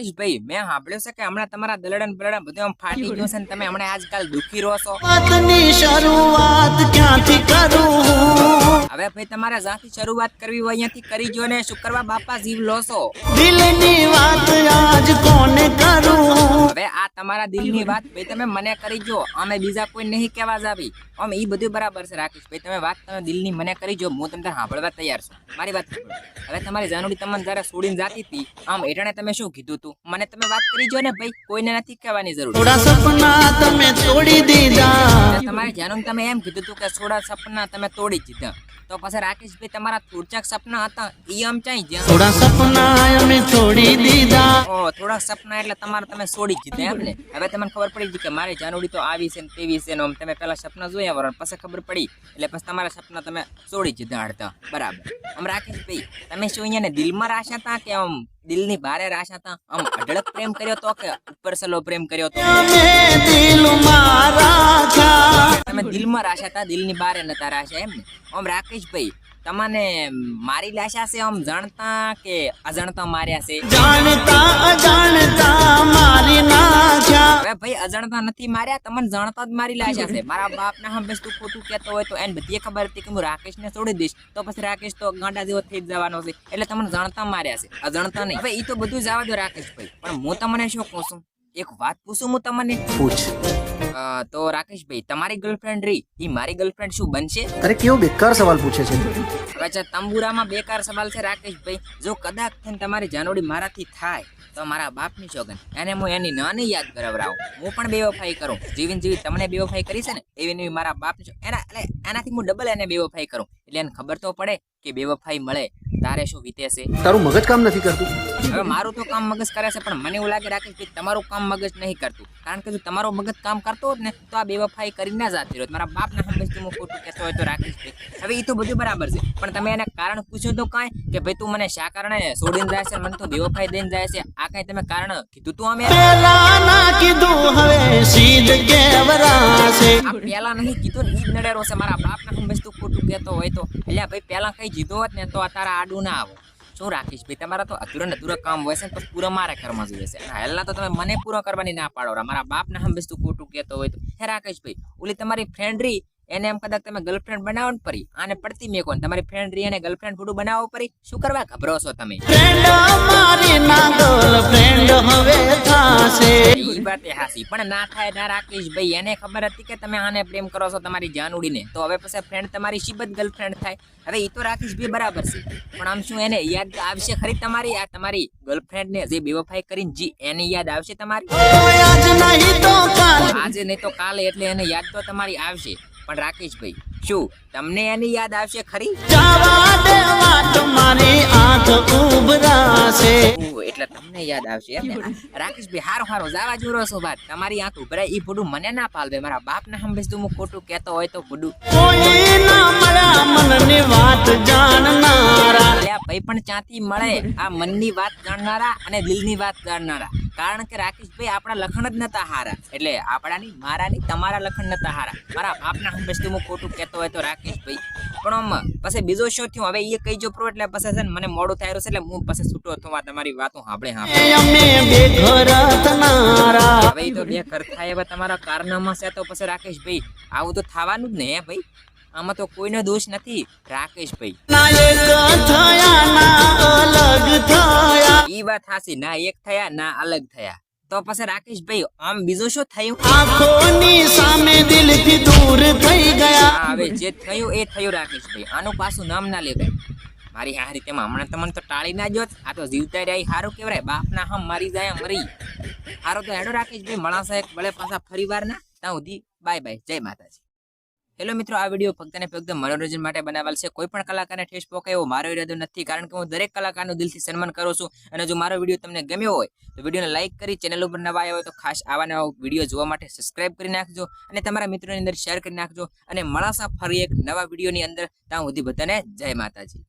રાકેશભાઈ મેં સાંભળ્યું છે કે હમણાં તમારા દલડન બલડન બધું આમ ફાટી ગયું છે ને તમે હમણાં આજકાલ દુખી રહો છો. વાતની શરૂઆત ક્યાંથી કરું? હવે ભાઈ તમારે જ્યાંથી શરૂઆત કરવી હોય અહીંયાથી કરી જો ને. શું કરવા બાપા જીવ લો છો? દિલની વાત આજ કોને કરું? હવે આ તમારા દિલની વાત ભાઈ તમે મને કરી જો, અમે બીજા કોઈ નહીં કહેવા જાવી. અમે ઈ બધું બરાબર છે રાકેશભાઈ, તમે વાત તમે દિલની મને કરી જો, હું તમને સાંભળવા તૈયાર છું. મારી વાત સાંભળો. હવે તમારી જાનુડી તમને જયારે છોડીને જાતી હતી આમ એટાણે તમે શું કીધું તું મને તમે વાત કરી જો ને ભાઈ, કોઈને નથી કહેવાની જરૂર. થોડા સપના તમે તોડી દીધા. તમારી જાનુડી તમે એમ કીધું તું કે થોડા સપના તમે તોડી દીધા, તો પછી રાકેશભાઈ તમારા થોડાક સપના હતા ઈ આમ ચાઈ ગયા. થોડા સપના અમે છોડી દીધા. ઓ થોડા સપના એટલે તમારે તમે છોડી દીધા એમ ને. હવે તમને ખબર પડી ગઈ કે મારી જાનુડી તો આવી છે ને તેવી છે ને, તમે પેલા સપના જોયા વરણ પછી ખબર પડી એટલે પછી તમારા સપના તમે છોડી દીધા અડધા. બરાબર. આમ રાકેશભાઈ તમે શું અહીંયા ને દિલમાં રાશા હતા કે આમ દિલની બારે રાશા હતા? આમ અઢળક પ્રેમ કર્યો તો કે ઉપર સલો પ્રેમ કર્યો તો? તમે દિલમાં રાશા હતા, દિલની બારે નતા રાશા એમ ને. આમ રાકેશભાઈ તમને મારી લાશા છે આમ જાણતા કે અજાણતા માર્યા છે? જાણતા અજાણતા મારી નાખ્યા. હવે ભાઈ અજાણતા નથી માર્યા, તમને જાણતા જ મારી લાશા છે. મારા બાપને હંમેશ તું ખોટું કહેતો હોય તો એને બધી ખબર હતી કે હું રાકેશને છોડી દઈશ તો પછી રાકેશ તો ગાંડા જેવો થઈ જ જવાનો છે, એટલે તમને જાણતા માર્યા છે, અજાણતા નહીં. હવે એ તો બધું જવા દો રાકેશભાઈ, પણ હું તમને શું કહું છું, એક વાત પૂછું હું તમને? પૂછ. તો રાકેશભાઈ તમારી ગર્લફ્રેન્ડ રહી એ મારી ગર્લફ્રેન્ડ શું બનશે? અરે કેવો બેકાર સવાલ પૂછે છે. હવે તંબુરામાં બેકાર સવાલ છે રાકેશભાઈ. જો કદાચ થઈને તમારી જાનોડી મારાથી થાય તો મારા બાપની સોગન એને હું એની નાની યાદ કરાવરાવું. હું પણ બેવફાઈ કરું, જીવીને જેવી તમને બેવફાઈ કરી છે ને એવી એવી મારા બાપની એનાથી હું ડબલ એને બેવફાઈ કરું, એટલે એને ખબર તો પડે કે બેવફાઈ મળે તારે શું વીતે છે. તારું મગજ કામ નથી કરતું. હવે મારું તો કામ મગજ કરે છે, પણ મને એવું લાગે રાકેશભાઈ તમારું કામ મગજ નહીં કરતું, કારણ કે જો તમારું મગજ કામ કરતો હોત ને તો આ બેવફાઈ કરી ના જાતી હોત. મારા બાપના હંમેશથી હું ખોટું કહેતો હોય તો રાકેશભાઈ. હવે એ તો બધું બરાબર છે, પણ તમે એને કારણ પૂછ્યું તો કાંઈ કે ભાઈ તું મને શા કારણે છોડીને જાય છે, મને તો બેવફાઈ દઈને જાય છે, આ કાંઈ તમે કારણ કીધું તું? અમે પેલા ના કીધું હવે સીધ કેવરાશે. આ પેલા નહીં કીધું ને ઈ જ નડેરો છે. મારા બાપના હંમેશ તું ખોટું કહેતો હોય તો એટલે ભાઈ પેલા કઈ જીધો હોત ને તો આ તારા આડું ના આવો. શું રાકેશભાઈ તમારા તો અધૂરા ને અધૂરા કામ હોય છે ને તો પૂરા મારે કરવા જોઈએ છે. હેલના તો તમે મને પૂરો કરવાની ના પાડો. મારા બાપના હંમેશ તું ખોટું કહેતો હોય તો હે રાકેશભાઈ ઓલી તમારી ફ્રેન્ડ રહી એને એમ કદાચ તમે ગર્લફ્રેન્ડ બનાવો ને પરી આને પડતી મેકો ને તમારી ફ્રેન્ડ રહી એને ગર્લફ્રેન્ડ ફૂડું બનાવો પરી, શું કરવા ગભરો છો તમે? ફ્રેન્ડ મારી ના ગર્લફ્રેન્ડ હવે થાશે. ઈ વાત હાસી, પણ ના થાય ના રાકેશભાઈ. એને ખબર હતી કે તમે આને પ્રેમ કરો છો તમારી જાનુડીને, તો હવે પછી ફ્રેન્ડ તમારી શીબત ગર્લફ્રેન્ડ થાય. હવે એ તો રાકેશભાઈ બરાબર છે, પણ આમ શું એને યાદ આવશે ખરી તમારી આ તમારી ગર્લફ્રેન્ડ ને જે બેવફાઈ કરીને જી એની યાદ આવશે તમારી? આજ નહીં તો કાલ. આજે નહીં તો કાલે, એટલે એને યાદ તો તમારી આવશે. પણ રાકેશભાઈ શું તમને એની યાદ આવશે ખરી? જવા દે વાત મારી આંખ ઉભરાશે. એટલે તમને યાદ આવશે એમ ને? રાકેશભાઈ હારો હારો જાવા જોરો છો વાત, તમારી આંખ ઉભરાય ઈ ફૂડું મને ના પાલવે. મારા બાપના હંમેશ તું હું ખોટું કહેતો હોય તો ફૂડું કોઈ ના મળ્યા મનની વાત જાણનારા. ભાઈ પણ ચાંતી મળે આ મનની વાત જાણનારા અને દિલની વાત જાણનારા. કારણ કે રાકેશભાઈ આપણા લખણ જ નતા હારા, એટલે આપણાની મારાની તમારા લખણ નતા હારા. મારા બાપના હંમેશ તું હું ખોટું કહેતો હોય તો રાકેશભાઈ. પણ આમ પછી બીજો શું થયું હવે એ કઈ જો પ્રો, એટલે પછી છે ને મને મોડું થાય છે, એટલે હું પછી છૂટો થવા તમારી વાતો સાંભળે હવે તો બે ઘર થાય. હવે તમારા કારનામા છે તો પછી રાકેશભાઈ આવું તો થવાનું જ ને હે ભાઈ, આમાં તો કોઈનો દોષ નથી રાકેશભાઈ. ઈ વાત હાસી, ના એક થયા ના અલગ થયા. તો પછી રાકેશભાઈ આમ બીજું શું થયું? આંખોની સામે દિલથી દૂર થઈ ગયા. હવે જે થયું એ થયું રાકેશભાઈ, આનું પાછું નામ ના લેવાય. મારી આ રીતે હમણાં તમને તો ટાળી ના જોત, આ તો જીવતા રહ્યા સારું કેવરાય. બાપના હમ મારી જાય મરી સારું તો હેડો રાકેશભાઈ મળા સાહેબ ભલે પાછા ફરી વાર ના. ત્યાં સુધી બાય બાય, જય માતાજી. હેલો મિત્રો, આ વિડીયો ફક્ત ને ફક્ત મનોરંજન માટે બનાવેલ છે. કોઈ પણ કલાકારને ઠેસ પહોંચે એવો મારો ઈરાદો નથી, કારણ કે હું દરેક કલાકારનું દિલથી સન્માન કરું છું. અને જો મારો વિડીયો તમને ગમ્યો હોય તો વિડીયોને લાઈક કરી, ચેનલ ઉપર નવા આવ્યા હોય તો ખાસ આવા નવા વિડીયો જોવા માટે સબસ્ક્રાઇબ કરી નાખજો અને તમારા મિત્રોની અંદર શેર કરી નાખજો. અને મળાશા ફરી એક નવા વિડીયોની અંદર. ત્યાં સુધી બધાને જય માતાજી.